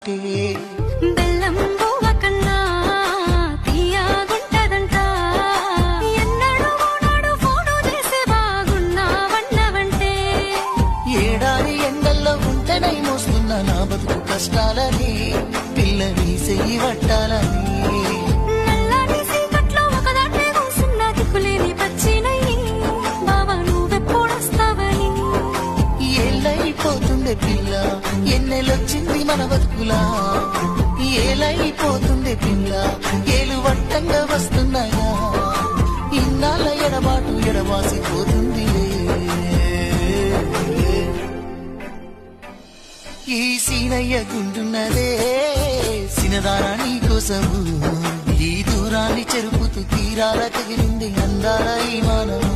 బెల్లం బువ్వ కన్నా తీయగుంటదంట ఎన్నడూ నాడు ఫోను చేసే బాగున్నావన్నవంటే ఏడాది ఎండల్లో ఉంటేనై మోస్తున్న నా బతుకు కష్టాలని పిల్లని చెయ్యి పట్టాలని నల్లని సీకట్లో ఒకదాన్నే కూసున్న దిక్కులేని పచ్చినయ్యి బావా నువ్వెప్పుడొస్తావని ఏళ్ళైపోతుండే పిల్ల ఎన్నెలొచ్చింది మన బతుకులా ఏలైపోతుండే పిల్ల ఏలు వట్టంగా వస్తున్నాయా ఇన్నాళ్ళ ఎడబాటు ఎడవాసిపోతుంది ఈ సీనయ్య గుండున్నదే సినదారా నీ కోసము ఈ దూరాన్ని చెరుపుతూ తీరాల తెగిలింది అందాల ఈ మానము